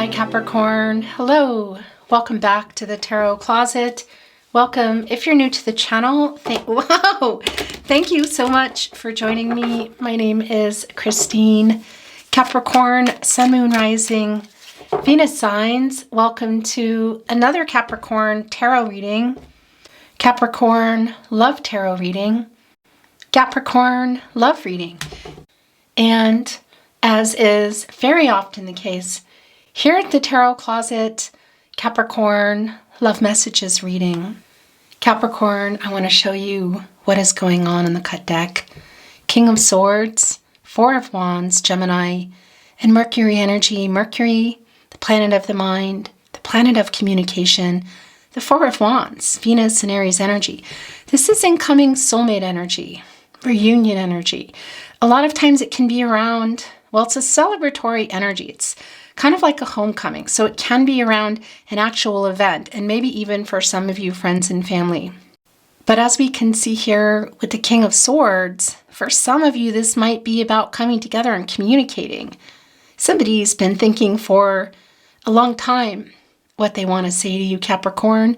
Hi Capricorn, hello, welcome back to the Tarot Closet. Welcome. If you're new to the channel, thank you so much for joining me. My name is Christine. Capricorn, Sun, Moon, Rising, Venus signs. Welcome to another Capricorn tarot reading. Capricorn Love tarot reading. Capricorn Love reading. And as is very often the case, here at the Tarot Closet, Capricorn Love Messages reading. Capricorn, I want to show you what is going on in the cut deck. King of Swords, Four of Wands, Gemini, and Mercury energy. Mercury, the planet of the mind, the planet of communication, the Four of Wands, Venus and Aries energy. This is incoming soulmate energy, reunion energy. A lot of times it can be around, well, it's a celebratory energy. It's kind of like a homecoming. So it can be around an actual event and maybe even for some of you, friends and family. But as we can see here with the King of Swords, for some of you, this might be about coming together and communicating. Somebody's been thinking for a long time what they want to say to you, Capricorn.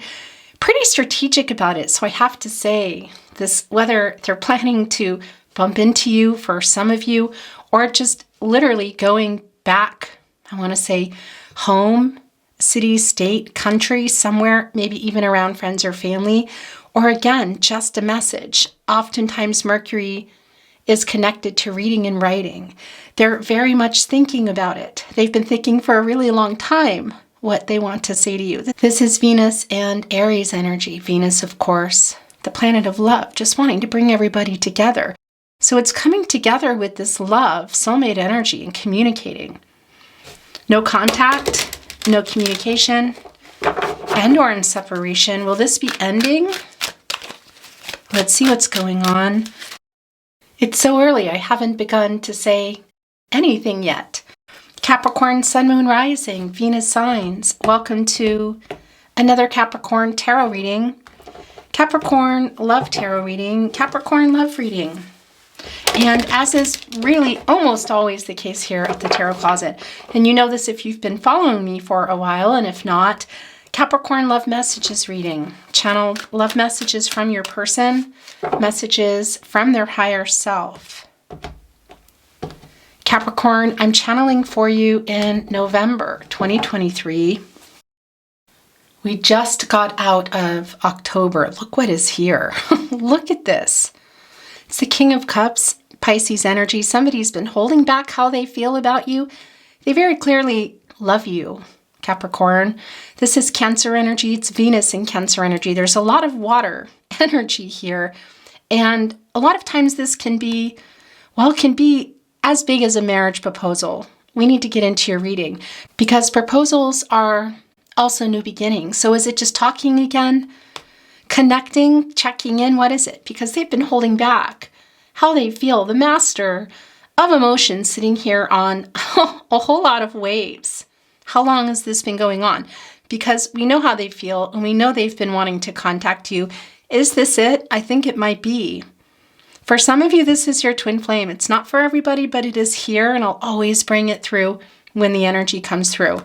Pretty strategic about it. So I have to say this, whether they're planning to bump into you for some of you, or just literally going back, I want to say home, city, state, country, somewhere, maybe even around friends or family, or again, just a message. Oftentimes Mercury is connected to reading and writing. They're very much thinking about it. They've been thinking for a really long time what they want to say to you. This is Venus and Aries energy. Venus, of course, the planet of love, just wanting to bring everybody together. So it's coming together with this love, soulmate energy, and communicating. No contact, no communication, and or in separation. Will this be ending? Let's see what's going on. It's so early, I haven't begun to say anything yet. Capricorn, Sun, Moon, Rising, Venus signs. Welcome to another Capricorn tarot reading. Capricorn Love tarot reading. Capricorn Love reading. And as is really almost always the case here at the Tarot Closet, and you know this if you've been following me for a while, and if not, Capricorn Love Messages reading. Channel love messages from your person, messages from their higher self. Capricorn, I'm channeling for you in November 2023. We just got out of October. Look what is here. Look at this. It's the King of Cups, Pisces energy. Somebody's been holding back how they feel about you. They very clearly love you, Capricorn. This is Cancer energy. It's Venus in Cancer energy. There's a lot of water energy here. And a lot of times this can be, well, it can be as big as a marriage proposal. We need to get into your reading because proposals are also new beginnings. So is it just talking again? Connecting, checking in, what is it? Because they've been holding back how they feel. The master of emotions sitting here on a whole lot of waves. How long has this been going on? Because we know how they feel and we know they've been wanting to contact you. Is this it? I think it might be. For some of you, this is your twin flame. It's not for everybody, but it is here and I'll always bring it through when the energy comes through.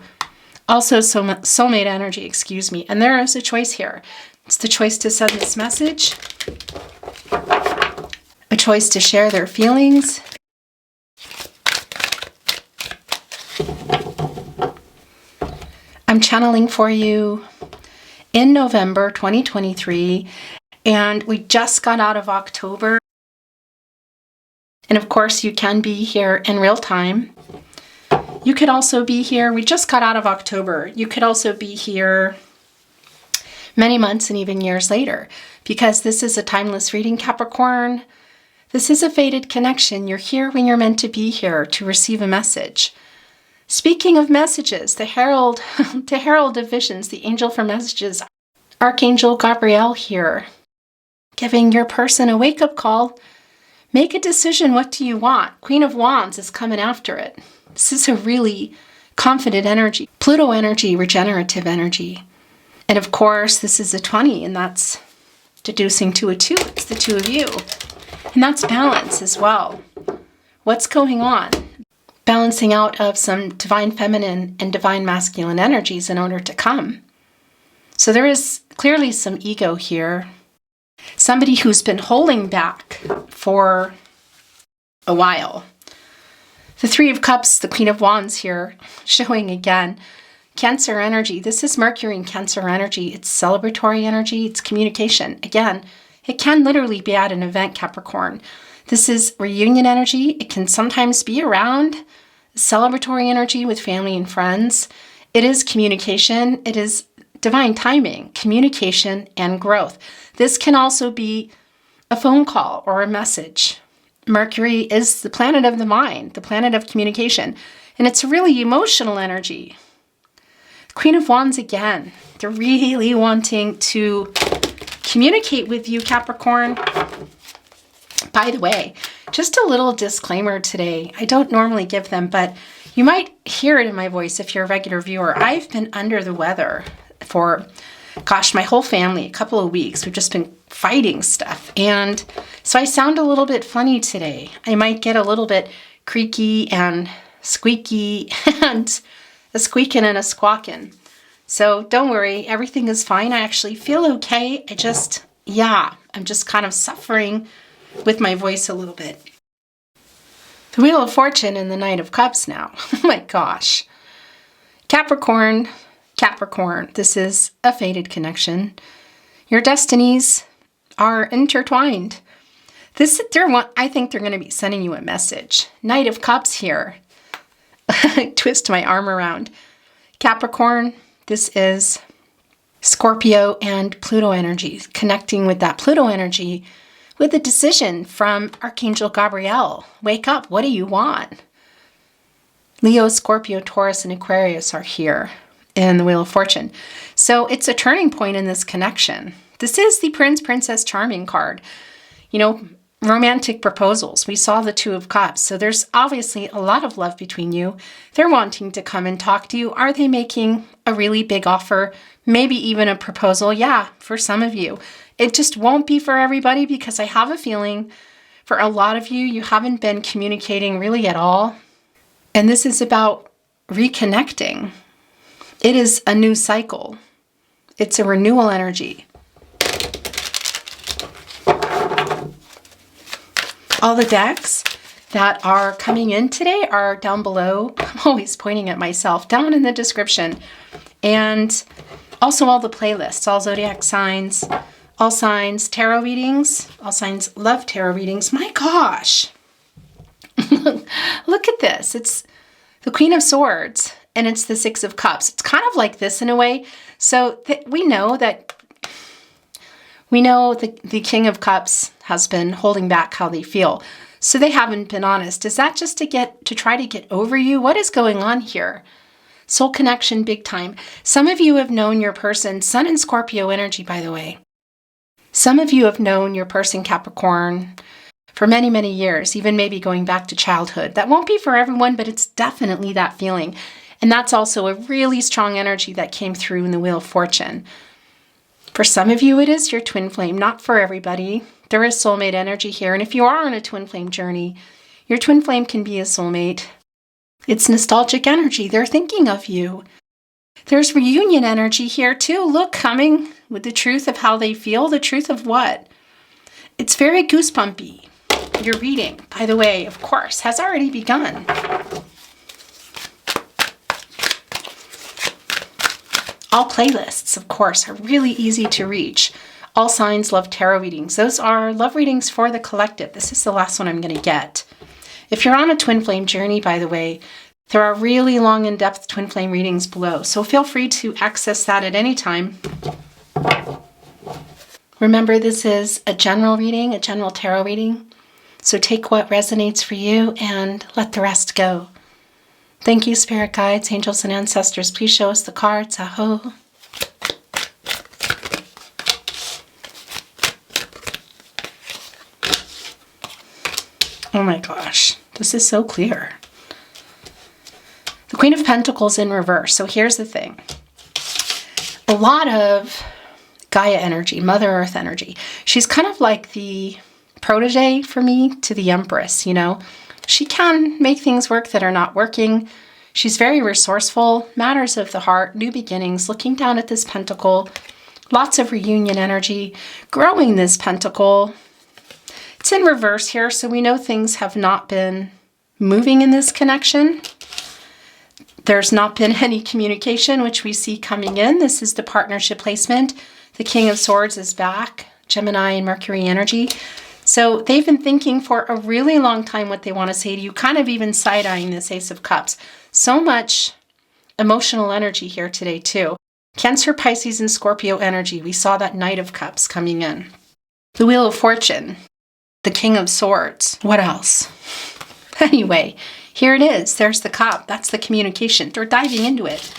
Also soulmate energy, excuse me. And there is a choice here. It's the choice to send this message, a choice to share their feelings, I'm channeling for you in November 2023, and we just got out of October. And of course, you can be here in real time. You could also be here, we just got out of October. You could also be here many months and even years later, because this is a timeless reading, Capricorn. This is a fated connection. You're here when you're meant to be here to receive a message. Speaking of messages, the herald, the herald of visions, the angel for messages, Archangel Gabriel here, giving your person a wake-up call. Make a decision. What do you want? Queen of Wands is coming after it. This is a really confident energy. Pluto energy, regenerative energy. And of course, this is a 20, and that's deducing to a 2. It's the 2 of you. And that's balance as well. What's going on? balancing out of some divine feminine and divine masculine energies in order to come. So there is clearly some ego here. Somebody who's been holding back for a while. The Three of Cups, the Queen of Wands here, showing again Cancer energy. This is Mercury and Cancer energy. It's celebratory energy. It's communication. Again, it can literally be at an event, Capricorn. This is reunion energy. It can sometimes be around celebratory energy with family and friends. It is communication. It is divine timing, communication, and growth. This can also be a phone call or a message. Mercury is the planet of the mind, the planet of communication, and it's really emotional energy. Queen of Wands again. They're really wanting to communicate with you, Capricorn. By the way, just a little disclaimer today. I don't normally give them, but you might hear it in my voice if you're a regular viewer. I've been under the weather for, gosh, my whole family, a couple of weeks. We've just been fighting stuff. And so I sound a little bit funny today. I might get a little bit creaky and squeaky and a squeaking and a squawking. So don't worry, everything is fine. I actually feel okay. I'm just kind of suffering with my voice a little bit. The Wheel of Fortune and the Knight of Cups now. Oh my gosh. Capricorn, this is a fated connection. Your destinies are intertwined. I think they're going to be sending you a message. Knight of Cups here. Twist my arm around. Capricorn, this is Scorpio and Pluto energy. Connecting with that Pluto energy with a decision from Archangel Gabriel. Wake up, what do you want? Leo, Scorpio, Taurus, and Aquarius are here in the Wheel of Fortune. So it's a turning point in this connection. This is the Prince, Princess Charming card. You know, romantic proposals. We saw the Two of Cups. So there's obviously a lot of love between you. They're wanting to come and talk to you. Are they making a really big offer? Maybe even a proposal? Yeah, for some of you. It just won't be for everybody because I have a feeling for a lot of you, you haven't been communicating really at all. And this is about reconnecting. It is a new cycle. It's a renewal energy. All the decks that are coming in today are down below. I'm always pointing at myself, down in the description. And also all the playlists, all zodiac signs, all signs tarot readings, all signs love tarot readings. My gosh. Look at this. It's the Queen of Swords and it's the Six of Cups. It's kind of like this in a way. So we know the King of Cups has been holding back how they feel. So they haven't been honest. Is that just to try to get over you? What is going on here? Soul connection, big time. Some of you have known your person, Sun and Scorpio energy, by the way. Some of you have known your person, Capricorn, for many, many years, even maybe going back to childhood. That won't be for everyone, but it's definitely that feeling. And that's also a really strong energy that came through in the Wheel of Fortune. For some of you, it is your twin flame, not for everybody. There is soulmate energy here. And if you are on a twin flame journey, your twin flame can be a soulmate. It's nostalgic energy. They're thinking of you. There's reunion energy here too. Look, coming with the truth of how they feel. The truth of what? It's very goosebumpy. Your reading, by the way, of course, has already begun. All playlists, of course, are really easy to reach. All signs love tarot readings. Those are love readings for the collective. This is the last one I'm going to get. If you're on a twin flame journey, by the way, there are really long, in-depth twin flame readings below. So feel free to access that at any time. Remember, this is a general reading, a general tarot reading. So take what resonates for you and let the rest go. Thank you, spirit guides, angels, and ancestors. Please show us the cards. Aho. Oh my gosh, this is so clear. The Queen of Pentacles in reverse. So here's the thing. A lot of Gaia energy, Mother Earth energy. She's kind of like the protege for me to the Empress, you know. She can make things work that are not working. She's very resourceful, matters of the heart, new beginnings, looking down at this pentacle, lots of reunion energy, growing this pentacle. It's in reverse here, so we know things have not been moving in this connection. There's not been any communication, which we see coming in. This is the partnership placement. The King of Swords is back, Gemini and Mercury energy. So they've been thinking for a really long time what they want to say to you, kind of even side-eyeing this Ace of Cups. So much emotional energy here today too. Cancer, Pisces, and Scorpio energy. We saw that Knight of Cups coming in. The Wheel of Fortune, the King of Swords. What else? Anyway, here it is. There's the cup. That's the communication. They're diving into it.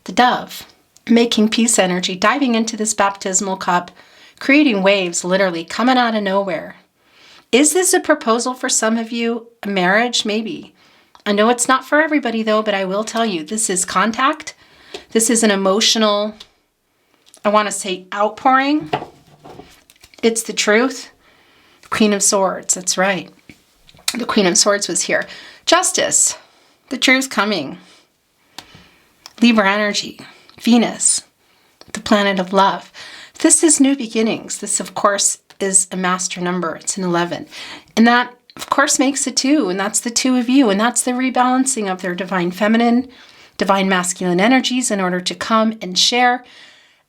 The Dove, making peace energy, diving into this baptismal cup, creating waves, literally coming out of nowhere. Is this a proposal for some of you? A marriage? Maybe. I know it's not for everybody though, but I will tell you, this is contact. This is an emotional, I want to say outpouring. It's the truth. Queen of Swords, that's right. The Queen of Swords was here. Justice, the truth coming. Libra energy, Venus, the planet of love. This is new beginnings. This, of course, is a master number. It's an 11. And that, of course, makes a 2. And that's the 2 of you. And that's the rebalancing of their divine feminine, divine masculine energies in order to come and share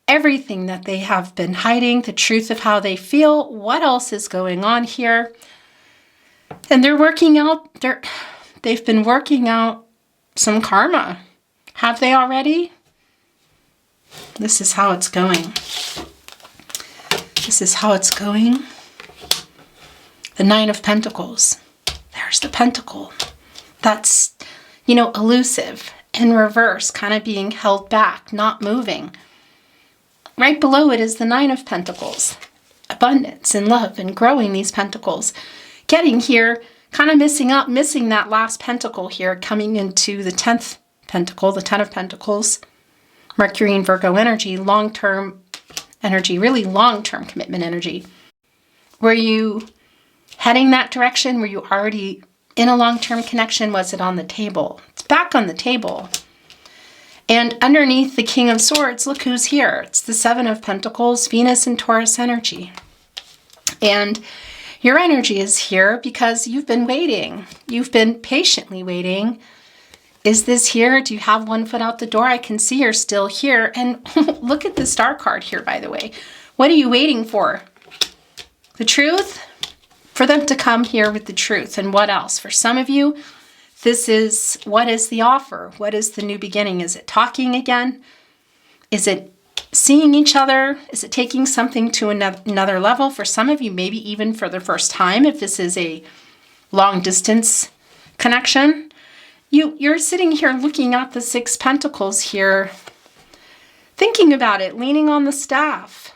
everything that they have been hiding, the truth of how they feel, what else is going on here. And they're working out, they've been working out some karma. Have they already? This is how it's going. This is how it's going. The Nine of Pentacles. There's the pentacle. That's, elusive, in reverse, kind of being held back, not moving. Right below it is the Nine of Pentacles. Abundance and love and growing these pentacles. Getting here, kind of missing that last pentacle here, coming into the 10th pentacle, the 10 of Pentacles. Mercury and Virgo energy, long-term energy, really long-term commitment energy. Were you heading that direction? Were you already in a long-term connection? Was it on the table? It's back on the table. And underneath the King of Swords, look who's here. It's the 7 of Pentacles, Venus and Taurus energy. And your energy is here because you've been waiting. You've been patiently waiting. Is this here? Do you have one foot out the door? I can see you're still here. And look at the Star card here, by the way. What are you waiting for? The truth? For them to come here with the truth. And what else? For some of you, this is, what is the offer? What is the new beginning? Is it talking again? Is it seeing each other? Is it taking something to another level? For some of you, maybe even for the first time, if this is a long distance connection. You're sitting here looking at the 6 Pentacles here, thinking about it, leaning on the staff,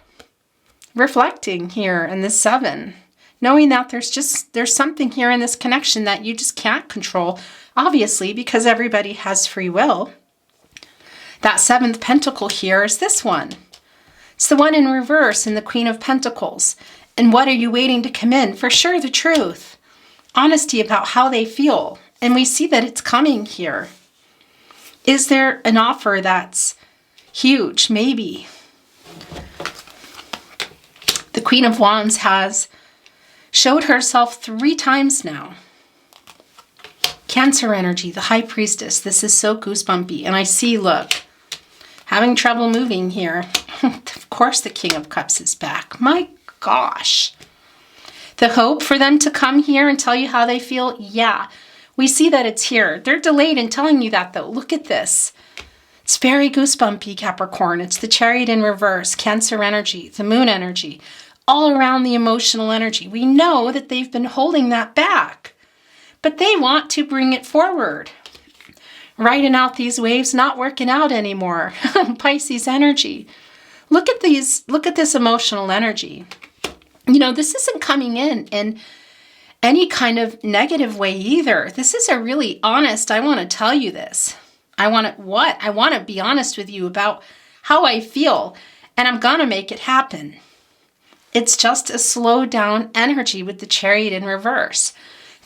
reflecting here in the 7, knowing that there's something here in this connection that you just can't control, obviously, because everybody has free will. That 7th Pentacle here is this one. It's the one in reverse in the Queen of Pentacles. And what are you waiting to come in? For sure, the truth. Honesty about how they feel. And we see that it's coming here. Is there an offer that's huge? Maybe. The Queen of Wands has showed herself 3 times now. Cancer energy, the High Priestess. This is so goosebumpy. And I see, look, having trouble moving here. Of course the King of Cups is back. My gosh. The hope for them to come here and tell you how they feel, yeah. We see that it's here. They're delayed in telling you that though. Look at this. It's very goosebumpy, Capricorn. It's the Chariot in reverse, Cancer energy, the Moon energy, all around the emotional energy. We know that they've been holding that back, but they want to bring it forward. Riding out these waves, not working out anymore. Pisces energy. Look at this emotional energy. This isn't coming in any kind of negative way either. This is a really honest, I want to tell you this. I want to be honest with you about how I feel, and I'm going to make it happen. It's just a slow down energy with the Chariot in reverse.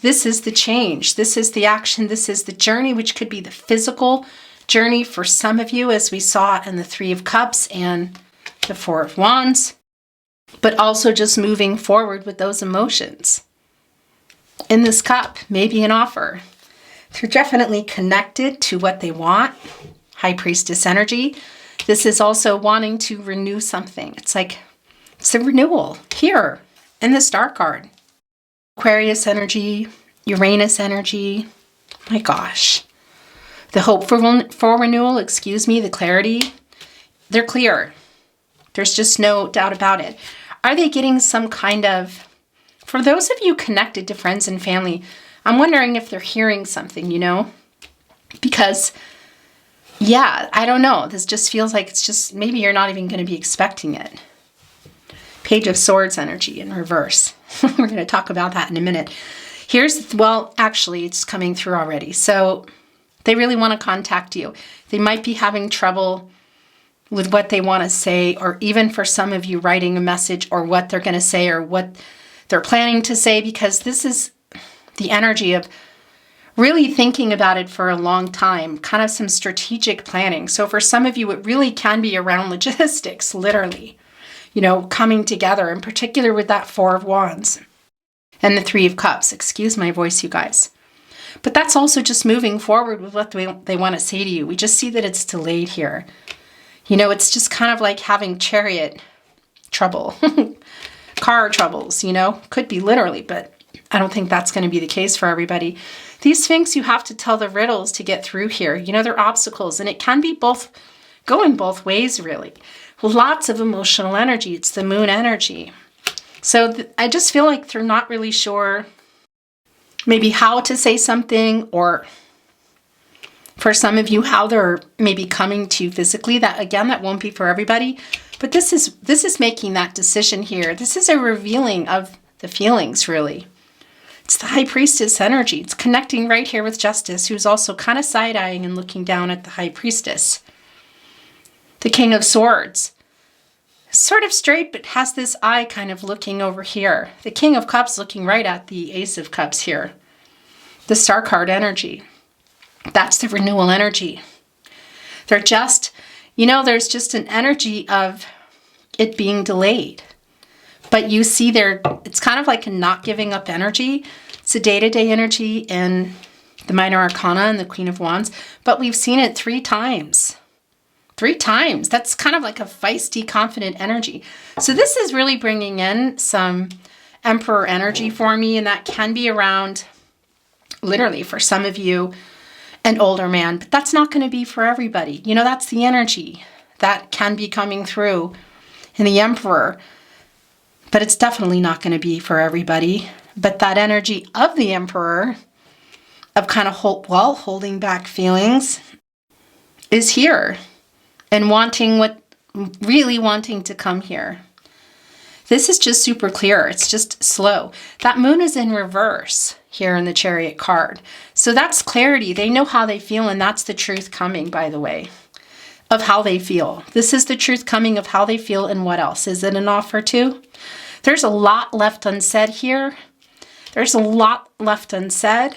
This is the change. This is the action. This is the journey, which could be the physical journey for some of you, as we saw in the Three of Cups and the Four of Wands, but also just moving forward with those emotions. In this cup, maybe an offer. They're definitely connected to what they want. High Priestess energy. This is also wanting to renew something. It's like, it's a renewal here in the Star card. Aquarius energy, Uranus energy. My gosh. The hope for renewal, the clarity. They're clear. There's just no doubt about it. Are they getting some kind of, for those of you connected to friends and family, I'm wondering if they're hearing something, you know? Because, yeah, I don't know. This just feels like it's just, maybe you're not even going to be expecting it. Page of Swords energy in reverse. We're going to talk about that in a minute. Here's, well, actually, it's coming through already. So they really want to contact you. They might be having trouble with what they want to say, or even for some of you writing a message, or what they're going to say, or what they're planning to say, because this is the energy of really thinking about it for a long time, kind of some strategic planning. So for some of you, it really can be around logistics, literally, you know, coming together, in particular with that Four of Wands and the Three of Cups. Excuse my voice, you guys. But that's also just moving forward with what they want to say to you. We just see that it's delayed here. You know, it's just kind of like having chariot trouble, car troubles, you know, could be literally, but I don't think that's going to be the case for everybody. These Sphinx, you have to tell the riddles to get through here. You know, they're obstacles, and it can be both, going both ways, really. Lots of emotional energy. It's the moon energy. So I just feel like they're not really sure maybe how to say something, or for some of you, how they're maybe coming to you physically. That, again, that won't be for everybody. But this is making that decision here. This is a revealing of the feelings, really. It's the High Priestess energy. It's connecting right here with Justice, who's also kind of side-eyeing and looking down at the High Priestess. The King of Swords. Sort of straight, but has this eye kind of looking over here. The King of Cups looking right at the Ace of Cups here. The Star card energy. That's the renewal energy. They're just, you know, there's just an energy of it being delayed. But you see there, it's kind of like a not giving up energy. It's a day-to-day energy in the Minor Arcana and the Queen of Wands. But we've seen it 3 times. 3 times. That's kind of like a feisty, confident energy. So this is really bringing in some Emperor energy for me. And that can be around, literally, for some of you, an older man. But that's not going to be for everybody. You know, that's the energy that can be coming through in the Emperor. But it's definitely not going to be for everybody. But that energy of the Emperor, of kind of holding back feelings, is here. And really wanting to come here. This is just super clear. It's just slow. That moon is in reverse here in the Chariot card. So that's clarity. They know how they feel, and that's the truth coming, by the way, of how they feel. This is the truth coming of how they feel, and what else? Is it an offer too? There's a lot left unsaid here. There's a lot left unsaid.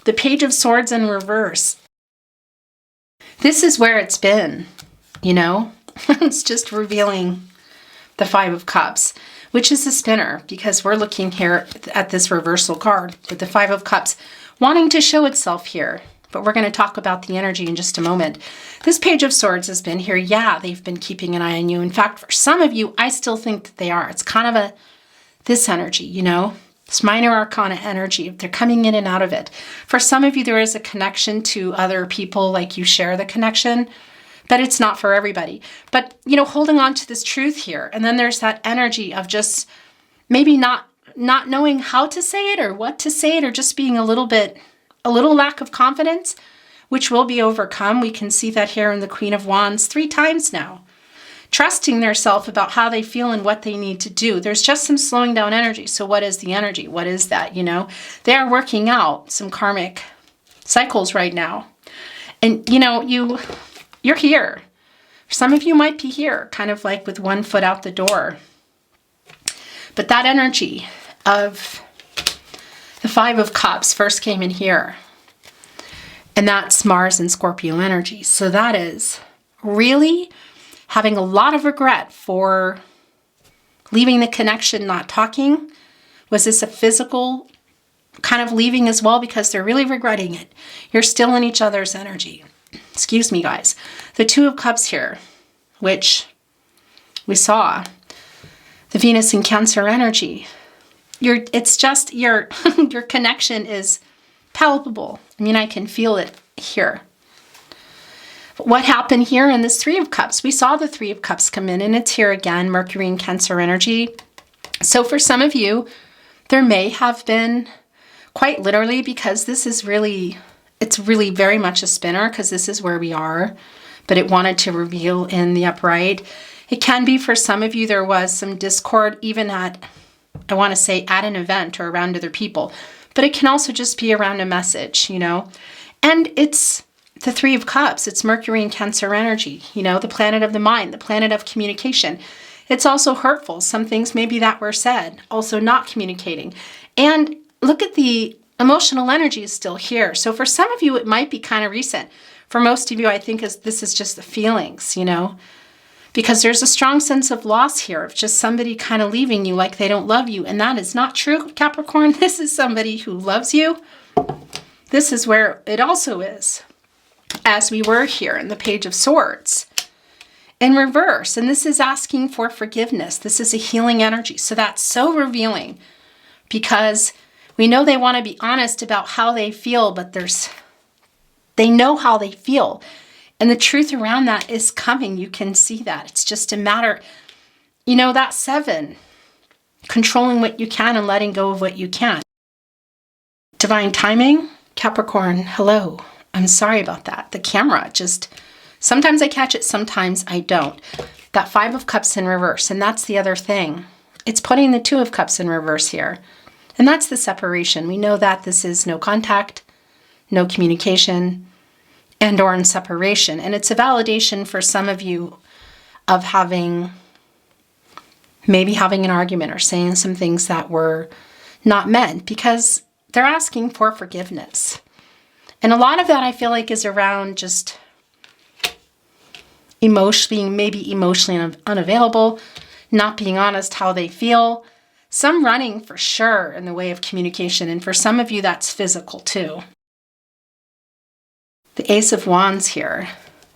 The Page of Swords in reverse. This is where it's been, you know? It's just revealing the Five of Cups, which is a spinner, because we're looking here at this reversal card with the Five of Cups wanting to show itself here. But we're going to talk about the energy in just a moment. This Page of Swords has been here. Yeah, they've been keeping an eye on you. In fact, for some of you, I still think that they are. It's kind of this energy, you know? This Minor Arcana energy. They're coming in and out of it. For some of you, there is a connection to other people, like you share the connection, but it's not for everybody. But, you know, holding on to this truth here. And then there's that energy of just maybe not knowing how to say it, or what to say it, or just being a little lack of confidence, which will be overcome. We can see that here in the Queen of Wands 3 times now. Trusting their self about how they feel and what they need to do. There's just some slowing down energy. So what is the energy? What is that, you know? They are working out some karmic cycles right now. And, you know, you're here. Some of you might be here, kind of like with one foot out the door. But that energy of the Five of Cups first came in here. And that's Mars and Scorpio energy. So that is really having a lot of regret for leaving the connection, not talking. Was this a physical kind of leaving as well? Because they're really regretting it. You're still in each other's energy. Excuse me, guys. The Two of Cups here, which we saw. The Venus and Cancer energy. It's just your connection is palpable. I mean, I can feel it here. But what happened here in this Three of Cups? We saw the Three of Cups come in, and it's here again, Mercury and Cancer energy. So for some of you, there may have been, quite literally, because this is really, it's really very much a spinner, because this is where we are, but it wanted to reveal in the upright. It can be for some of you, there was some discord, even at, I want to say, at an event or around other people. But it can also just be around a message, you know. And it's the Three of Cups. It's Mercury and Cancer energy, you know, the planet of the mind, the planet of communication. It's also hurtful. Some things maybe that were said, also not communicating. And look at the emotional energy is still here. So for some of you, it might be kind of recent. For most of you, I think this is just the feelings, you know. Because there's a strong sense of loss here, of just somebody kind of leaving you like they don't love you. And that is not true, Capricorn. This is somebody who loves you. This is where it also is, as we were here in the Page of Swords. In reverse, and this is asking for forgiveness. This is a healing energy. So that's so revealing, because we know they want to be honest about how they feel, but they know how they feel. And the truth around that is coming. You can see that. It's just a matter, you know, that Seven, controlling what you can and letting go of what you can't. Divine timing, Capricorn, hello. I'm sorry about that. The camera just, sometimes I catch it, sometimes I don't. That Five of Cups in reverse, and that's the other thing. It's putting the Two of Cups in reverse here. And that's the separation. We know that this is no contact, no communication, and or in separation. And it's a validation for some of you of maybe having an argument or saying some things that were not meant, because they're asking for forgiveness. And a lot of that I feel like is around just being maybe emotionally unavailable, not being honest how they feel. Some running for sure in the way of communication. And for some of you, that's physical too. The Ace of Wands here,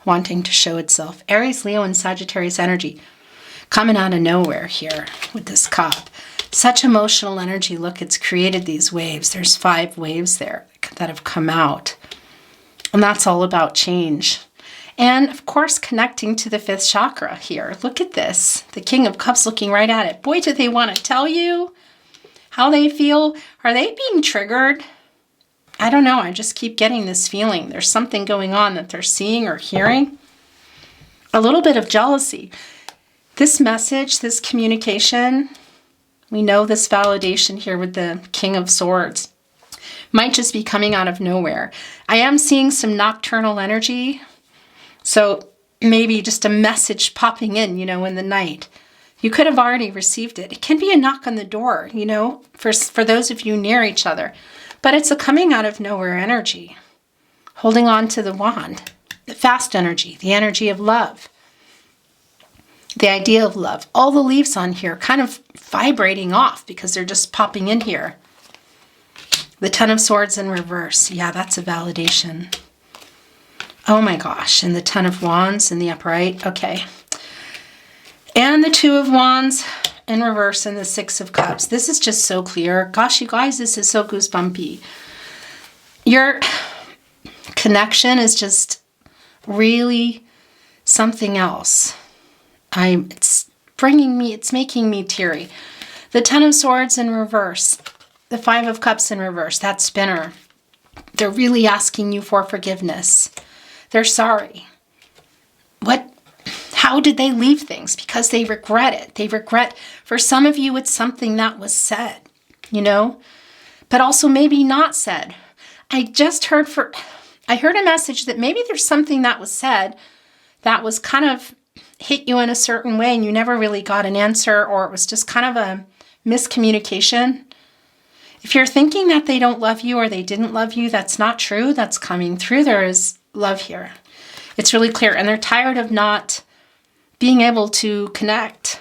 wanting to show itself. Aries, Leo, and Sagittarius energy coming out of nowhere here with this cup. Such emotional energy. Look, it's created these waves. There's 5 waves there that have come out. And that's all about change. And of course, connecting to the 5th chakra here. Look at this. The King of Cups looking right at it. Boy, do they want to tell you how they feel. Are they being triggered? I don't know. I just keep getting this feeling. There's something going on that they're seeing or hearing. A little bit of jealousy. This message, this communication, we know this validation here with the King of Swords might just be coming out of nowhere. I am seeing some nocturnal energy. So maybe just a message popping in, you know, in the night. You could have already received it. It can be a knock on the door, you know, for those of you near each other. But it's a coming out of nowhere energy. Holding on to the wand. The fast energy. The energy of love. The idea of love. All the leaves on here kind of vibrating off because they're just popping in here. The Ten of Swords in reverse. Yeah, that's a validation. Oh my gosh. And the Ten of Wands in the upright. Okay. And the Two of Wands in reverse and the Six of Cups. This is just so clear. Gosh, you guys, this is so goosebumpy. Your connection is just really something else. It's making me teary. The Ten of Swords in reverse. The Five of Cups in reverse. That spinner. They're really asking you for forgiveness. They're sorry. How did they leave things? Because they regret it. They regret, for some of you, it's something that was said, you know, but also maybe not said. I heard a message that maybe there's something that was said that was kind of hit you in a certain way and you never really got an answer, or it was just kind of a miscommunication. If you're thinking that they don't love you or they didn't love you, that's not true. That's coming through. There is love here. It's really clear. And they're tired of not being able to connect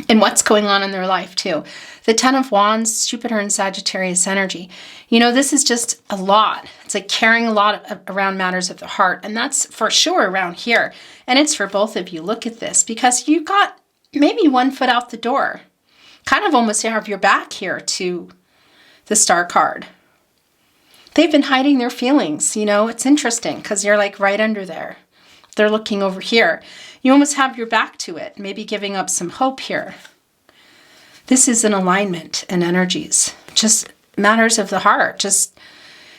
in what's going on in their life too. The Ten of Wands, Jupiter and Sagittarius energy. You know, this is just a lot. It's like carrying a lot around matters of the heart. And that's for sure around here. And it's for both of you. Look at this, because you got maybe one foot out the door. Kind of almost have your back here to the Star card. They've been hiding their feelings. You know, it's interesting because you're like right under there. They're looking over here. You almost have your back to it, maybe giving up some hope here. This is an alignment in energies, just matters of the heart. Just,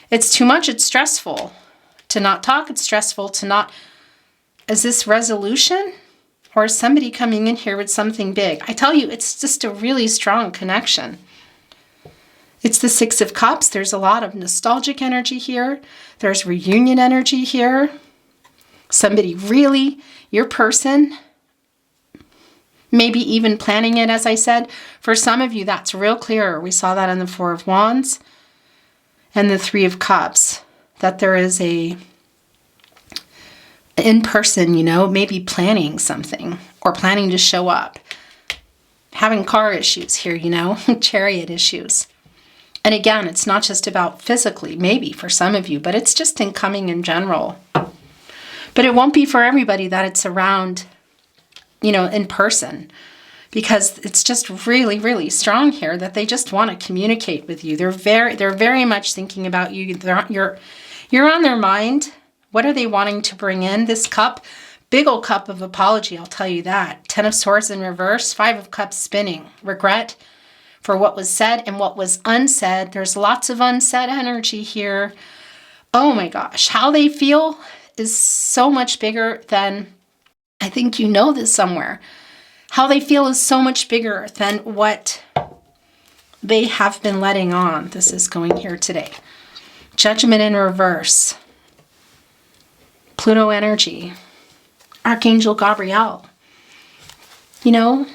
it's too much. It's stressful to not talk. It's stressful to not, is this resolution? Or is somebody coming in here with something big? I tell you, it's just a really strong connection. It's the Six of Cups. There's a lot of nostalgic energy here. There's reunion energy here. Somebody really, your person, maybe even planning it, as I said. For some of you, that's real clear. We saw that in the Four of Wands and the Three of Cups, that there is a in person, you know, maybe planning something or planning to show up. Having car issues here, you know, chariot issues. And again, it's not just about physically, maybe for some of you, but it's just incoming in general. But it won't be for everybody that it's around, you know, in person, because it's just really, really strong here that they just want to communicate with you. They're very much thinking about you. You're on their mind. What are they wanting to bring in? This cup, big old cup of apology, I'll tell you that. Ten of Swords in reverse, Five of Cups spinning. Regret for what was said and what was unsaid. There's lots of unsaid energy here. Oh my gosh, how they feel is so much bigger than, I think you know this somewhere. How they feel is so much bigger than what they have been letting on. This is going here today. Judgment in reverse. Pluto energy. Archangel Gabriel. You know,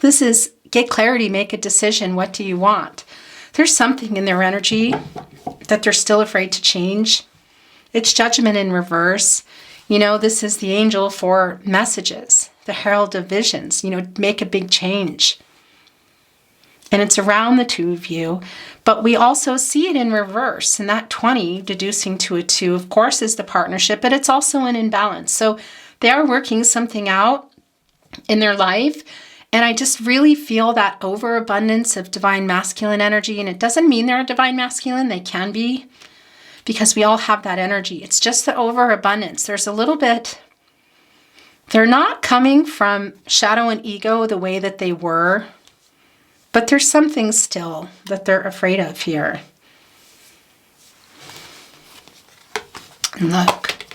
this is get clarity, make a decision. What do you want? There's something in their energy that they're still afraid to change. It's Judgment in reverse. You know, this is the angel for messages, the herald of visions, you know, make a big change. And it's around the two of you, but we also see it in reverse. And that 20, deducing to a 2, of course, is the partnership, but it's also an imbalance. So they are working something out in their life. And I just really feel that overabundance of divine masculine energy. And it doesn't mean they're a divine masculine. They can be, because we all have that energy. It's just the overabundance. There's a little bit, they're not coming from shadow and ego the way that they were. But there's something still that they're afraid of here. And look.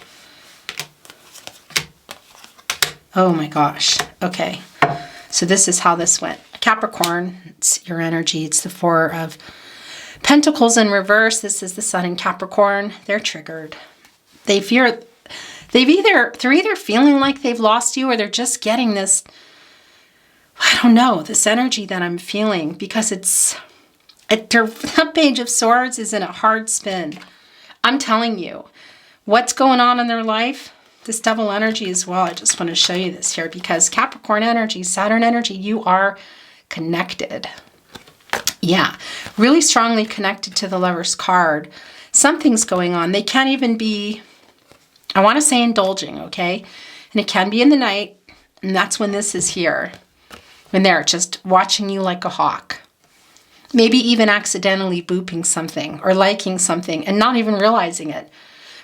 Oh my gosh. Okay. So this is how this went. Capricorn, it's your energy. It's the Four of Pentacles in reverse. This is the Sun in Capricorn. They're triggered. They're either feeling like they've lost you, or they're just getting this, I don't know, this energy that I'm feeling, because that Page of Swords is in a hard spin. I'm telling you, what's going on in their life, this Devil energy as well. I just want to show you this here, because Capricorn energy, Saturn energy, you are connected. Yeah, really strongly connected to the Lover's card. Something's going on. They can't even be, I want to say, indulging, okay? And it can be in the night, and that's when this is here. When they're just watching you like a hawk. Maybe even accidentally booping something or liking something and not even realizing it.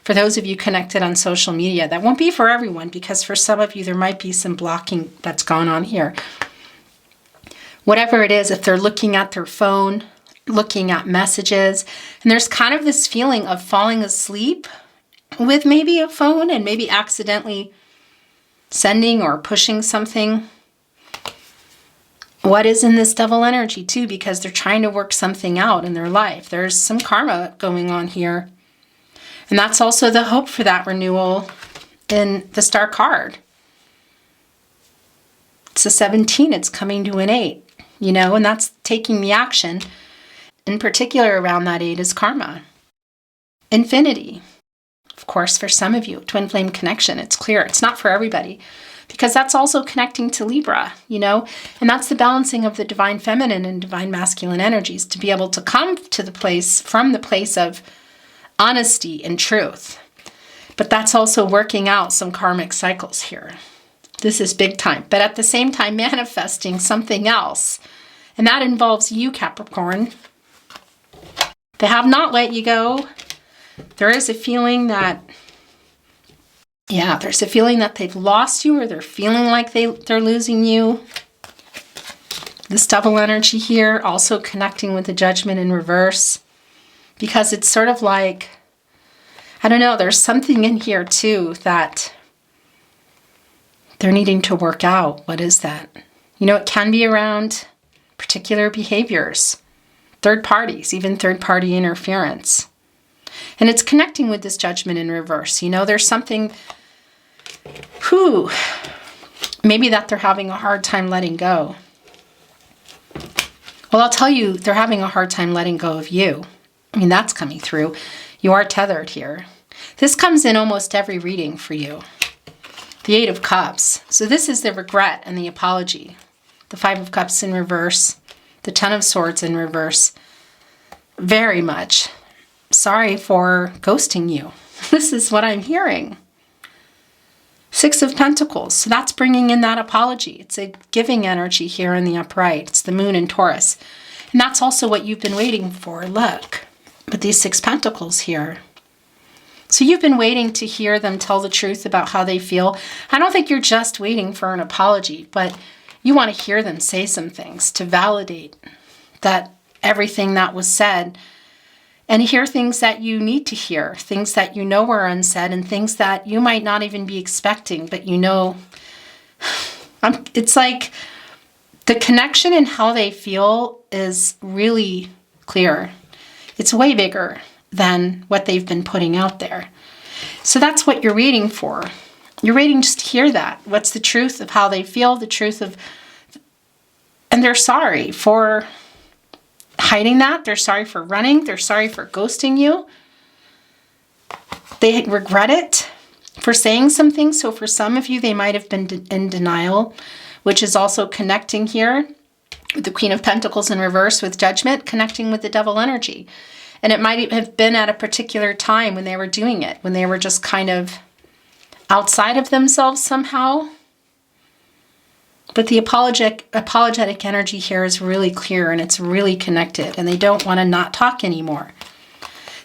For those of you connected on social media, that won't be for everyone, because for some of you there might be some blocking that's gone on here. Whatever it is, if they're looking at their phone, looking at messages, and there's kind of this feeling of falling asleep with maybe a phone and maybe accidentally sending or pushing something. What is in this Devil energy too, because they're trying to work something out in their life. There's some karma going on here. And that's also the hope for that renewal in the Star card. It's a 17, it's coming to an 8, you know, and that's taking the action in particular around that 8 is karma. Infinity. Of course, for some of you, twin flame connection, it's clear. It's not for everybody, because that's also connecting to Libra, you know, and that's the balancing of the divine feminine and divine masculine energies, to be able to come to the place, from the place of honesty and truth. But that's also working out some karmic cycles here. This is big time, but at the same time manifesting something else. And that involves you, Capricorn. They have not let you go. There is a feeling that, there's a feeling that they've lost you, or they're feeling like they're losing you. This double energy here also connecting with the Judgment in reverse, because it's sort of like, I don't know, there's something in here too that they're needing to work out. What is that? You know, it can be around particular behaviors, third parties, even third party interference. And it's connecting with this Judgment in reverse. You know, there's something, maybe that they're having a hard time letting go. Well, I'll tell you, they're having a hard time letting go of you. I mean, that's coming through. You are tethered here. This comes in almost every reading for you. The 8 of Cups. So this is the regret and the apology. The 5 of Cups in reverse. The 10 of Swords in reverse. Very much sorry for ghosting you. This is what I'm hearing. 6 of Pentacles. So that's bringing in that apology. It's a giving energy here in the upright. It's the Moon in Taurus. And that's also what you've been waiting for. Look, with these 6 Pentacles here. So you've been waiting to hear them tell the truth about how they feel. I don't think you're just waiting for an apology, but you want to hear them say some things to validate that everything that was said, and hear things that you need to hear, things that you know were unsaid, and things that you might not even be expecting, but you know, it's like the connection and how they feel is really clear. It's way bigger than what they've been putting out there. So that's what you're waiting for. You're waiting just to hear that. What's the truth of how they feel, the truth of, and they're sorry for hiding that. They're sorry for running. They're sorry for ghosting you. They regret it for saying some things. So for some of you, they might have been in denial, which is also connecting here with the Queen of Pentacles in reverse with Judgment, connecting with the Devil energy. And it might have been at a particular time when they were doing it, when they were just kind of outside of themselves somehow. But the apologetic energy here is really clear, and it's really connected, and they don't want to not talk anymore.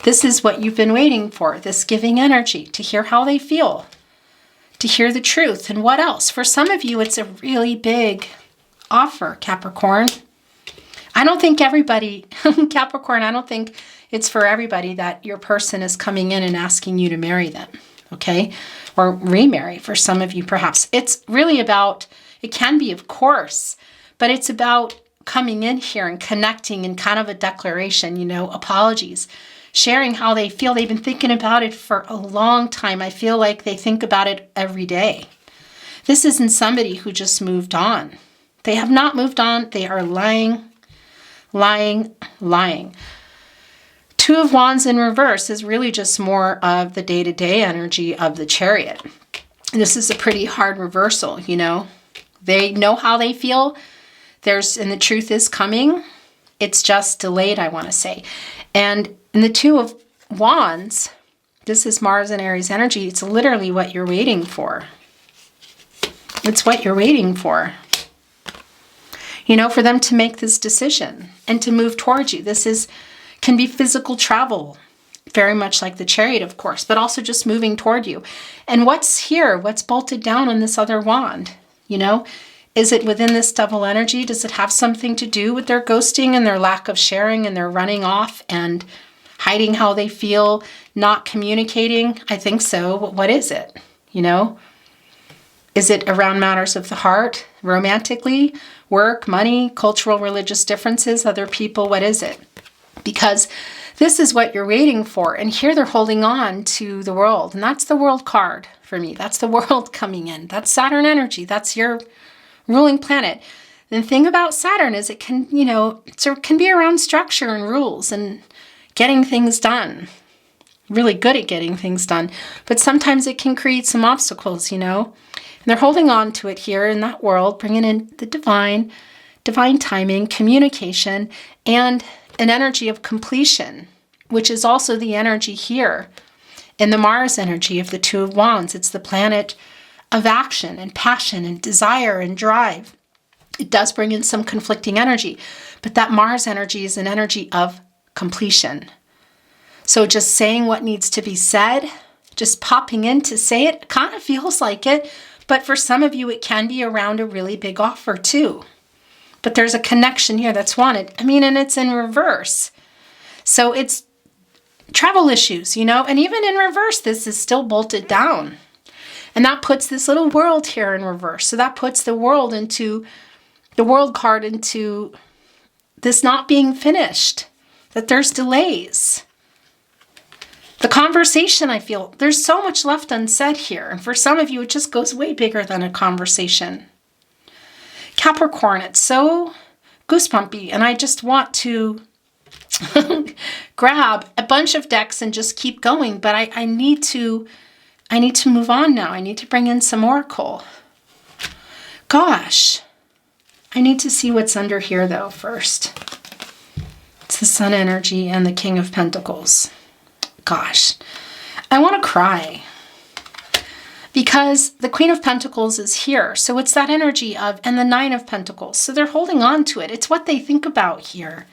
This is what you've been waiting for, this giving energy, to hear how they feel, to hear the truth. And what else? For some of you, it's a really big offer, Capricorn. I don't think everybody, Capricorn, I don't think it's for everybody that your person is coming in and asking you to marry them, okay? Or remarry for some of you, perhaps. It's really about, it can be, of course, but it's about coming in here and connecting in kind of a declaration, you know, apologies, sharing how they feel. They've been thinking about it for a long time. I feel like they think about it every day. This isn't somebody who just moved on. They have not moved on. They are lying. 2 of Wands in reverse is really just more of the day-to-day energy of the Chariot. This is a pretty hard reversal, you know. They know how they feel. And the truth is coming. It's just delayed, I want to say. And in the 2 of Wands, this is Mars and Aries energy. It's literally what you're waiting for. It's what you're waiting for. You know, for them to make this decision and to move towards you. This can be physical travel, very much like the Chariot, of course, but also just moving toward you. And what's here? What's bolted down on this other wand? You know, is it within this double energy? Does it have something to do with their ghosting and their lack of sharing and their running off and hiding how they feel, not communicating? I think so. But what is it? You know, is it around matters of the heart, romantically, work, money, cultural, religious differences, other people? What is it? Because this is what you're waiting for. And here they're holding on to the World. And that's the World card for me. That's the World coming in. That's Saturn energy. That's your ruling planet. The thing about Saturn is it can, it can be around structure and rules and getting things done. Really good at getting things done. But sometimes it can create some obstacles, And they're holding on to it here in that world, bringing in the divine timing, communication, and an energy of completion, which is also the energy here in the Mars energy of the Two of Wands. It's the planet of action and passion and desire and drive. It does bring in some conflicting energy, but that Mars energy is an energy of completion. So just saying what needs to be said, just popping in to say it, kind of feels like it, but for some of you, it can be around a really big offer too. But there's a connection here that's wanted. And it's in reverse. So it's travel issues, and even in reverse, this is still bolted down. And that puts this little world here in reverse. So that puts the world card into this not being finished, that there's delays. The conversation, I feel, there's so much left unsaid here. And for some of you, it just goes way bigger than a conversation. Capricorn, it's so goosebumpy, and I just want to grab a bunch of decks and just keep going, but I need to move on now. I need to bring in some oracle. Gosh, I need to see what's under here though first. It's the Sun energy and the King of Pentacles. Gosh, I want to cry. Because the Queen of Pentacles is here. So it's that energy of, and the Nine of Pentacles. So they're holding on to it. It's what they think about here.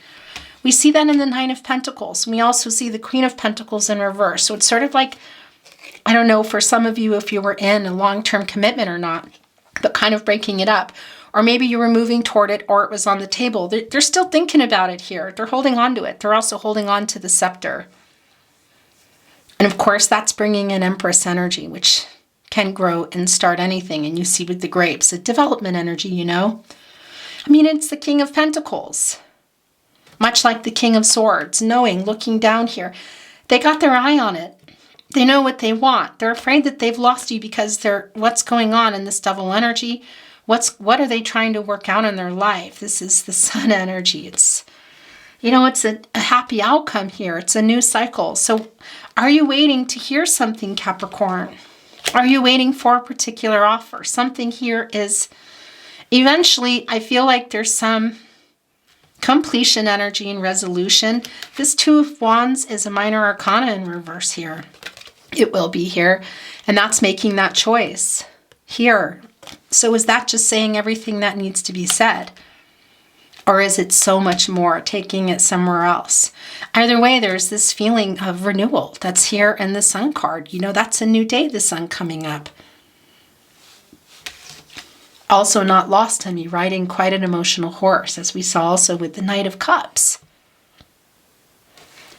We see that in the Nine of Pentacles. We also see the Queen of Pentacles in reverse. So it's sort of like, I don't know for some of you if you were in a long-term commitment or not, but kind of breaking it up. Or maybe you were moving toward it or it was on the table. They're still thinking about it here. They're holding on to it. They're also holding on to the scepter. And of course, that's bringing in Empress energy, which can grow and start anything. And you see with the grapes, a development energy, it's the King of Pentacles. Much like the King of Swords, knowing, looking down here. They got their eye on it. They know what they want. They're afraid that they've lost you because what's going on in this double energy? What are they trying to work out in their life? This is the Sun energy. It's a happy outcome here. It's a new cycle. So are you waiting to hear something, Capricorn? Are you waiting for a particular offer? Something here is eventually, I feel like there's some completion energy and resolution. This Two of Wands is a minor arcana in reverse here. It will be here. And that's making that choice here. So is that just saying everything that needs to be said? Or is it so much more, taking it somewhere else? Either way, there's this feeling of renewal that's here in the Sun card. That's a new day, the Sun coming up. Also not lost on me, riding quite an emotional horse, as we saw also with the Knight of Cups.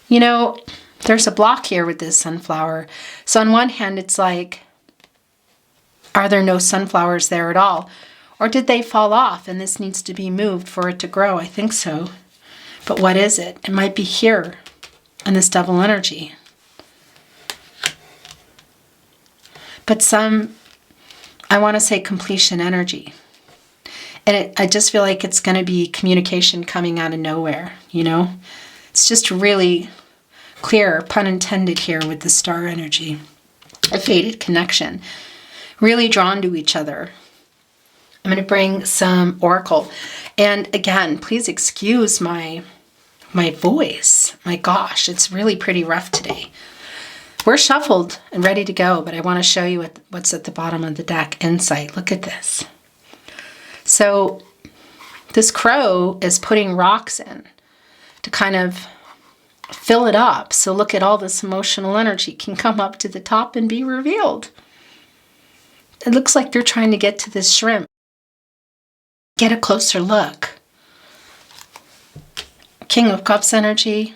There's a block here with this sunflower. So on one hand, it's like, are there no sunflowers there at all? Or did they fall off and this needs to be moved for it to grow? I think so. But what is it? It might be here in this double energy. But I want to say completion energy. And I just feel like it's going to be communication coming out of nowhere, It's just really clear, pun intended here with the star energy. A fated connection. Really drawn to each other. I'm going to bring some oracle. And again, please excuse my voice. My gosh, it's really pretty rough today. We're shuffled and ready to go, but I want to show you what's at the bottom of the deck. Insight. Look at this. So this crow is putting rocks in to kind of fill it up. So look at all this emotional energy can come up to the top and be revealed. It looks like they're trying to get to this shrimp. Get a closer look. King of Cups energy.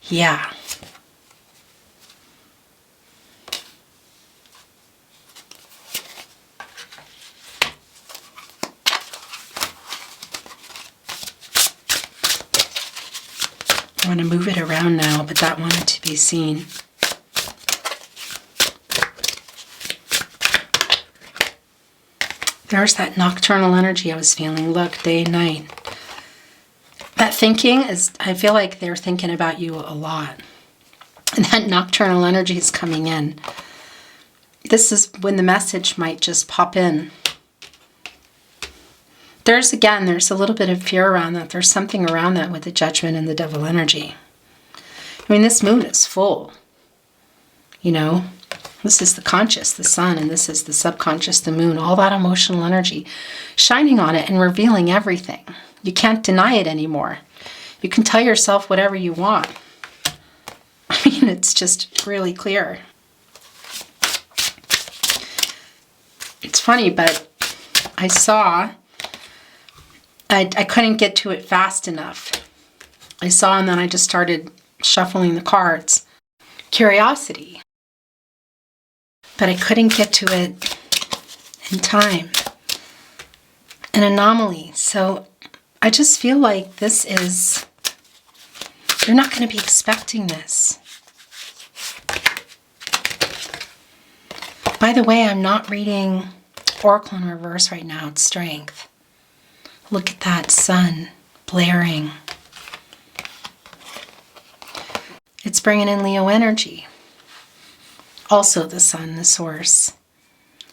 Yeah. I want to move it around now, but that wanted to be seen. There's that nocturnal energy I was feeling. Look, day and night. That thinking is, I feel like they're thinking about you a lot. And that nocturnal energy is coming in. This is when the message might just pop in. There's a little bit of fear around that. There's something around that with the Judgment and the Devil energy. I mean, this moon is full. You know, this is the conscious, the sun, and this is the subconscious, the moon. All that emotional energy shining on it and revealing everything. You can't deny it anymore. You can tell yourself whatever you want. I mean, it's just really clear. It's funny, but I couldn't get to it fast enough. I saw, and then I just started shuffling the cards. Curiosity. But I couldn't get to it in time. An anomaly. So I just feel like this is, you're not going to be expecting this. By the way, I'm not reading Oracle in reverse right now. It's Strength. Look at that sun blaring. It's bringing in Leo energy. Also the sun, the source.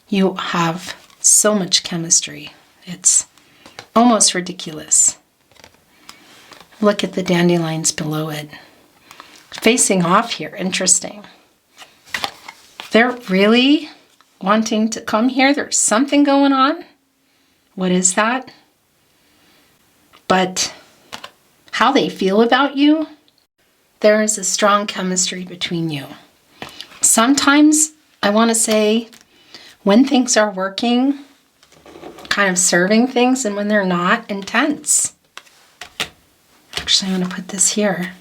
You have so much chemistry. It's almost ridiculous. Look at the dandelions below it. Facing off here, interesting. They're really wanting to come here. There's something going on. What is that? But how they feel about you, there is a strong chemistry between you. Sometimes, I want to say, when things are working, kind of serving things, and when they're not, intense. Actually, I'm going to put this here.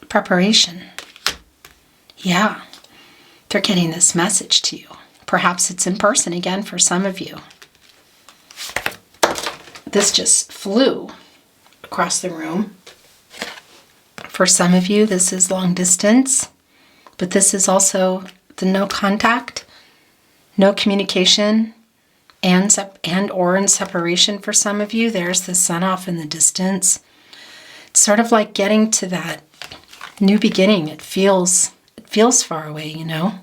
Preparation. Yeah, they're getting this message to you. Perhaps it's in person again for some of you. This just flew across the room. For some of you, this is long distance, but this is also the no contact, no communication, and or in separation for some of you. There's the sun off in the distance. It's sort of like getting to that new beginning. It feels far away, you know.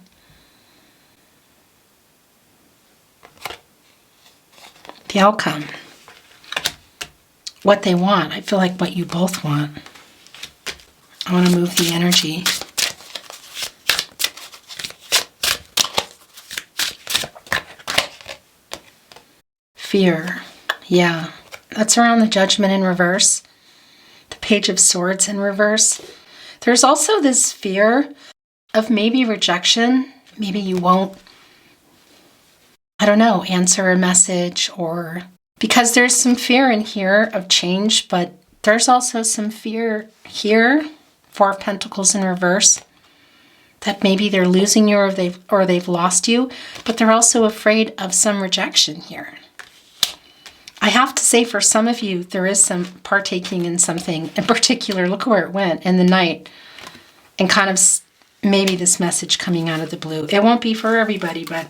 The outcome. What they want. I feel like what you both want. I want to move the energy. Fear. Yeah. That's around the Judgment in reverse. The Page of Swords in reverse. There's also this fear of maybe rejection. Maybe you won't, I don't know, answer a message, or because there's some fear in here of change, but there's also some fear here, Four of Pentacles in reverse, that maybe they're losing you or they've lost you, but they're also afraid of some rejection here. I have to say, for some of you, there is some partaking in something in particular. Look where it went in the night, and kind of maybe this message coming out of the blue. It won't be for everybody, but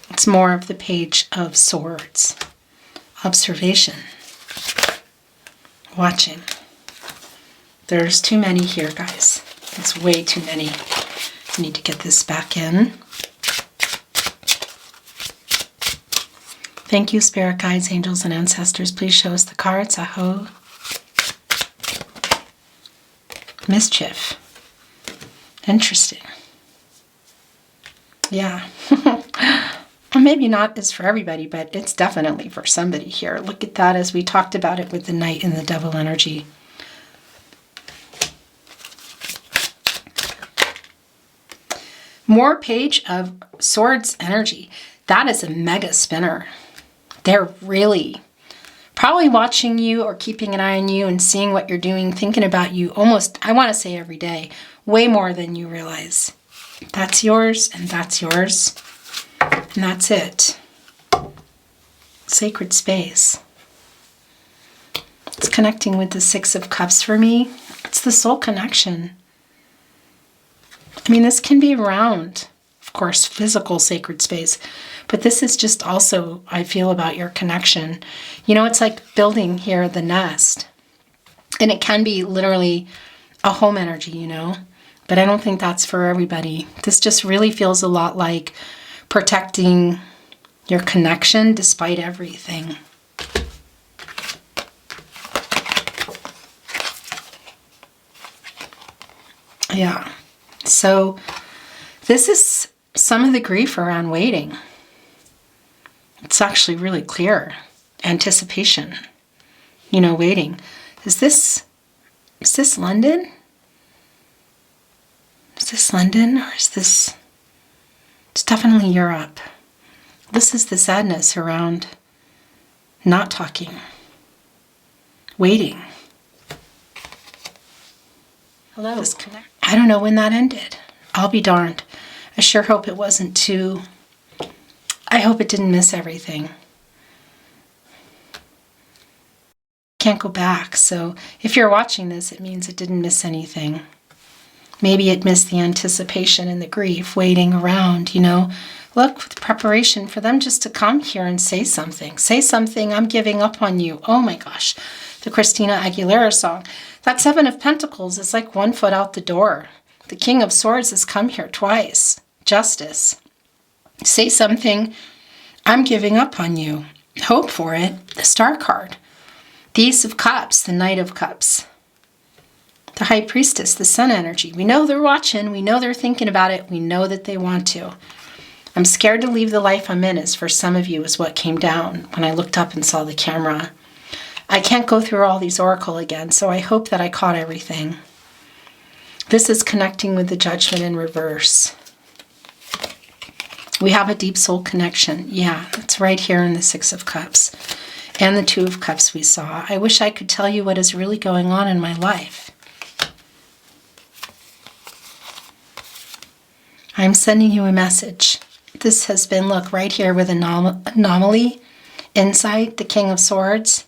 it's more of the Page of Swords. Observation. Watching. There's too many here, guys. It's way too many. I need to get this back in. Thank you, spirit guides, angels, and ancestors. Please show us the cards. Aho. Mischief. Interesting. Yeah. Well, maybe not is for everybody, but it's definitely for somebody here. Look at that, as we talked about it with the Knight and the Devil energy. More Page of Swords energy. That is a mega spinner. They're really probably watching you or keeping an eye on you and seeing what you're doing, thinking about you almost, I want to say every day, way more than you realize. That's yours, and that's yours, and that's it. Sacred space. It's connecting with the Six of Cups for me. It's the soul connection. I mean, this can be around, of course, physical sacred space, but this is just also, I feel, about your connection. You know, it's like building here the nest. And it can be literally a home energy, you know, but I don't think that's for everybody. This just really feels a lot like protecting your connection despite everything. Yeah. So this is some of the grief around waiting. It's actually really clear. Anticipation. You know, waiting. Is this London? Is this London or is this... It's definitely Europe. This is the sadness around not talking. Waiting. Hello. Disconnect. I don't know when that ended. I'll be darned. I sure hope it wasn't too... I hope it didn't miss everything. Can't go back. So if you're watching this, it means it didn't miss anything. Maybe it missed the anticipation and the grief waiting around, you know. Look, with preparation for them just to come here and say something. Say something, I'm giving up on you. Oh my gosh. The Christina Aguilera song. That Seven of Pentacles is like 1 foot out the door. The King of Swords has come here twice. Justice. Say something, I'm giving up on you. Hope for it. The Star card. The Ace of Cups, the Knight of Cups. The High Priestess, the Sun energy. We know they're watching. We know they're thinking about it. We know that they want to. I'm scared to leave the life I'm in, as for some of you is what came down when I looked up and saw the camera. I can't go through all these oracle again, so I hope that I caught everything. This is connecting with the Judgment in reverse. We have a deep soul connection. Yeah, it's right here in the Six of Cups. And the Two of Cups we saw. I wish I could tell you what is really going on in my life. I'm sending you a message. This has been, look, right here with anomaly, insight, the King of Swords,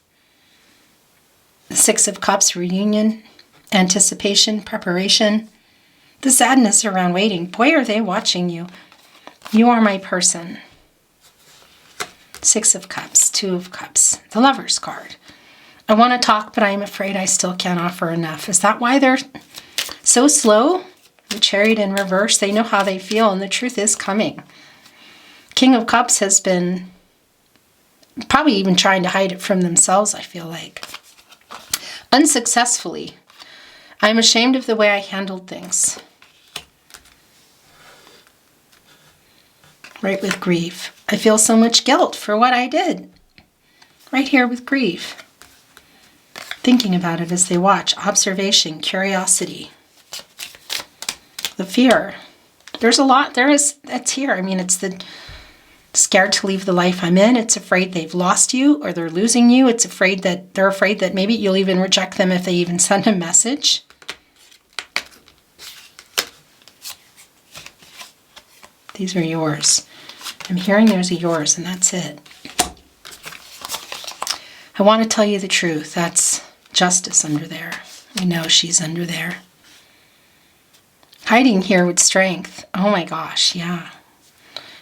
the Six of Cups, reunion, anticipation, preparation, the sadness around waiting. Boy, are they watching you. You are my person. Six of Cups, Two of Cups, the Lover's card. I want to talk, but I am afraid I still can't offer enough. Is that why they're so slow? The Chariot in reverse, they know how they feel, and the truth is coming. King of Cups has been probably even trying to hide it from themselves, I feel like. Unsuccessfully. I'm ashamed of the way I handled things. Right with grief. I feel so much guilt for what I did. Right here with grief. Thinking about it as they watch. Observation, curiosity. The fear. There's a lot. That's here. I mean, it's the scared to leave the life I'm in. It's afraid they've lost you or they're losing you. It's afraid that they're afraid that maybe you'll even reject them if they even send a message. These are yours. I'm hearing there's a yours, and that's it. I want to tell you the truth. That's justice under there. We know she's under there. Hiding here with strength. Oh my gosh, yeah.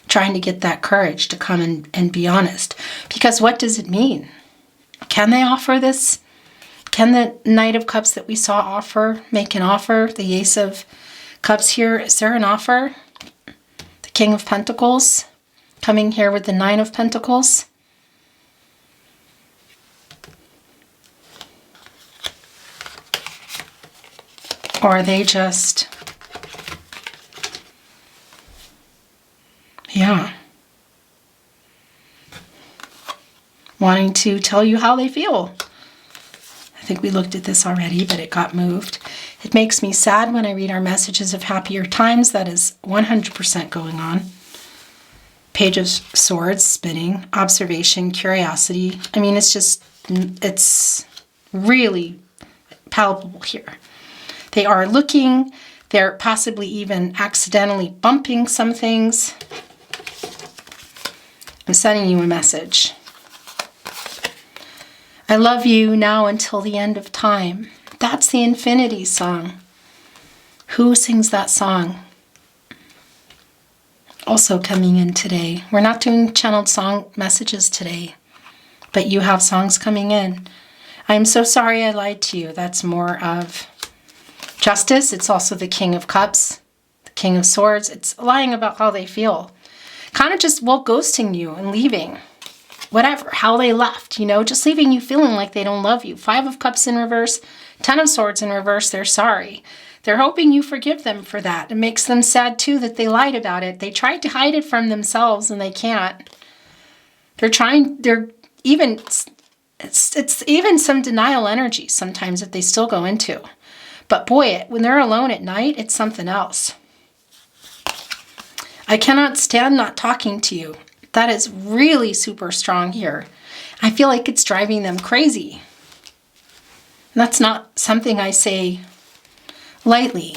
Trying to get that courage to come and be honest. Because what does it mean? Can they offer this? Can the Knight of Cups that we saw make an offer? The Ace of Cups here, is there an offer? The King of Pentacles coming here with the Nine of Pentacles. Or are they just... yeah. Wanting to tell you how they feel. I think we looked at this already, but it got moved. It makes me sad when I read our messages of happier times. That is 100% going on. Page of Swords spinning. Observation, curiosity. I mean, it's really palpable here. They are looking. They're possibly even accidentally bumping some things. I'm sending you a message. I love you now until the end of time. That's the Infinity song. Who sings that song? Also coming in today. We're not doing channeled song messages today, but you have songs coming in. I'm so sorry I lied to you. That's more of justice. It's also the King of Cups, the King of Swords. It's lying about how they feel. Kind of just, well, ghosting you and leaving. Whatever, how they left, you know, just leaving you feeling like they don't love you. 5 of Cups in reverse, 10 of Swords in reverse, they're sorry. They're hoping you forgive them for that. It makes them sad too that they lied about it. They tried to hide it from themselves and they can't. They're even, it's even some denial energy sometimes that they still go into. But boy, when they're alone at night, it's something else. I cannot stand not talking to you. That is really super strong here. I feel like it's driving them crazy. And that's not something I say lightly.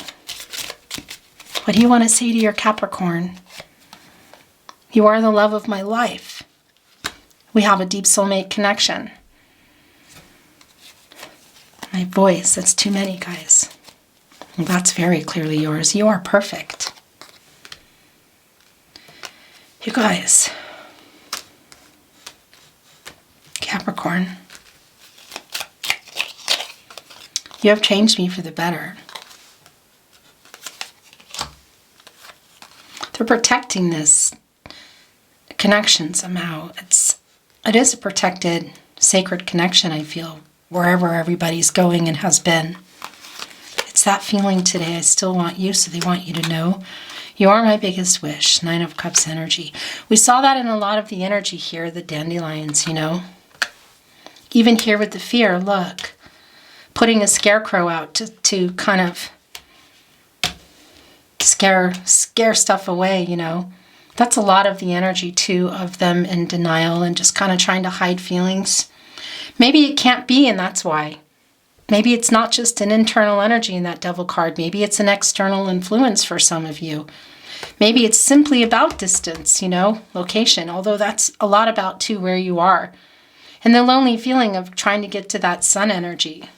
What do you want to say to your Capricorn? You are the love of my life. We have a deep soulmate connection. My voice, that's too many, guys. Well, that's very clearly yours. You are perfect. You guys, Capricorn, you have changed me for the better. They're protecting this connection somehow. It is a protected, sacred connection, I feel, wherever everybody's going and has been. It's that feeling today. I still want you, so they want you to know you are my biggest wish. 9 of Cups energy. We saw that in a lot of the energy here, the dandelions, you know. Even here with the fear, look. Putting a scarecrow out to kind of scare stuff away, you know. That's a lot of the energy, too, of them in denial and just kind of trying to hide feelings. Maybe it can't be, and that's why. Maybe it's not just an internal energy in that Devil card. Maybe it's an external influence for some of you. Maybe it's simply about distance, you know, location, although that's a lot about, too, where you are. And the lonely feeling of trying to get to that sun energy.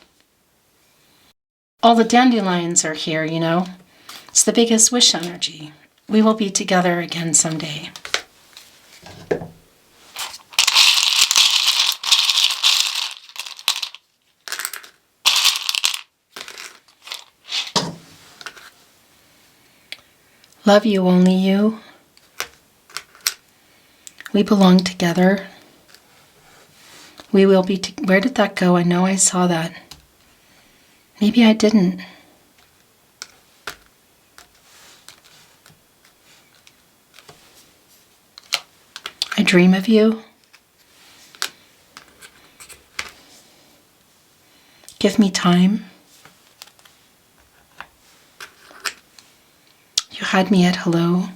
All the dandelions are here, you know. It's the biggest wish energy. We will be together again someday. Love you, only you. We belong together. We will be, where did that go? I know I saw that. Maybe I didn't. I dream of you. Give me time. You had me at hello.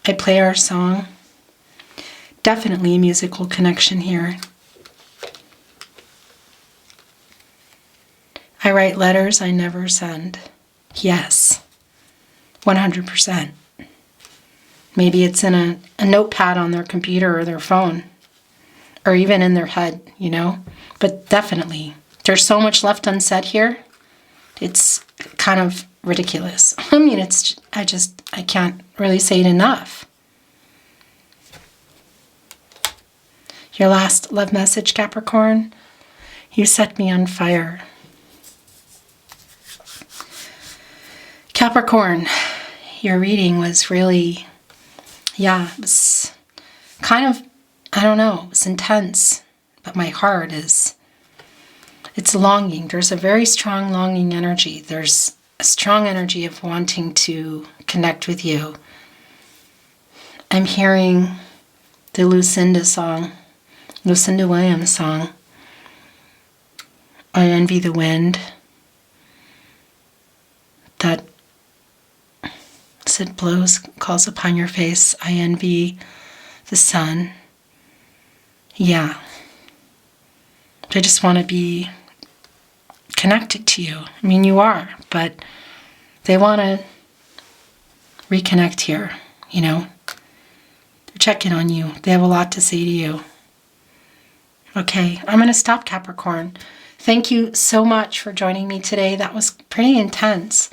I play our song. Definitely a musical connection here. I write letters I never send. Yes, 100%. Maybe it's in a notepad on their computer or their phone, or even in their head, you know? But definitely, there's so much left unsaid here. It's kind of ridiculous. I mean, I can't really say it enough. Your last love message, Capricorn, you set me on fire. Capricorn, your reading was really, it was kind of, I don't know, it was intense, but my heart it's longing. There's a very strong longing energy. There's a strong energy of wanting to connect with you. I'm hearing the Lucinda Williams song, I Envy the Wind, that it blows, calls upon your face, I envy the sun. Yeah. I just want to be connected to you. I mean, you are, but they want to reconnect here, you know. They're checking on you. They have a lot to say to you. Okay, I'm going to stop, Capricorn. Thank you so much for joining me today. That was pretty intense.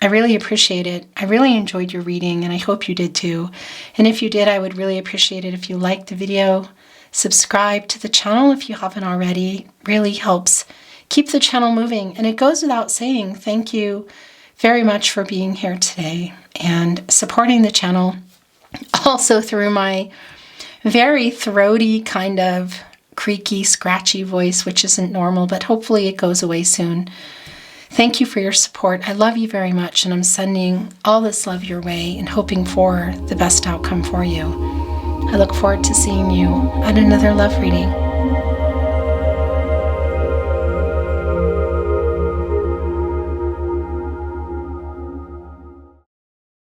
I really appreciate it. I really enjoyed your reading, and I hope you did too. And if you did, I would really appreciate it if you liked the video. Subscribe to the channel if you haven't already. Really helps keep the channel moving. And it goes without saying, thank you very much for being here today and supporting the channel. Also through my very throaty, kind of creaky, scratchy voice, which isn't normal, but hopefully it goes away soon. Thank you for your support. I love you very much, and I'm sending all this love your way and hoping for the best outcome for you. I look forward to seeing you at another love reading.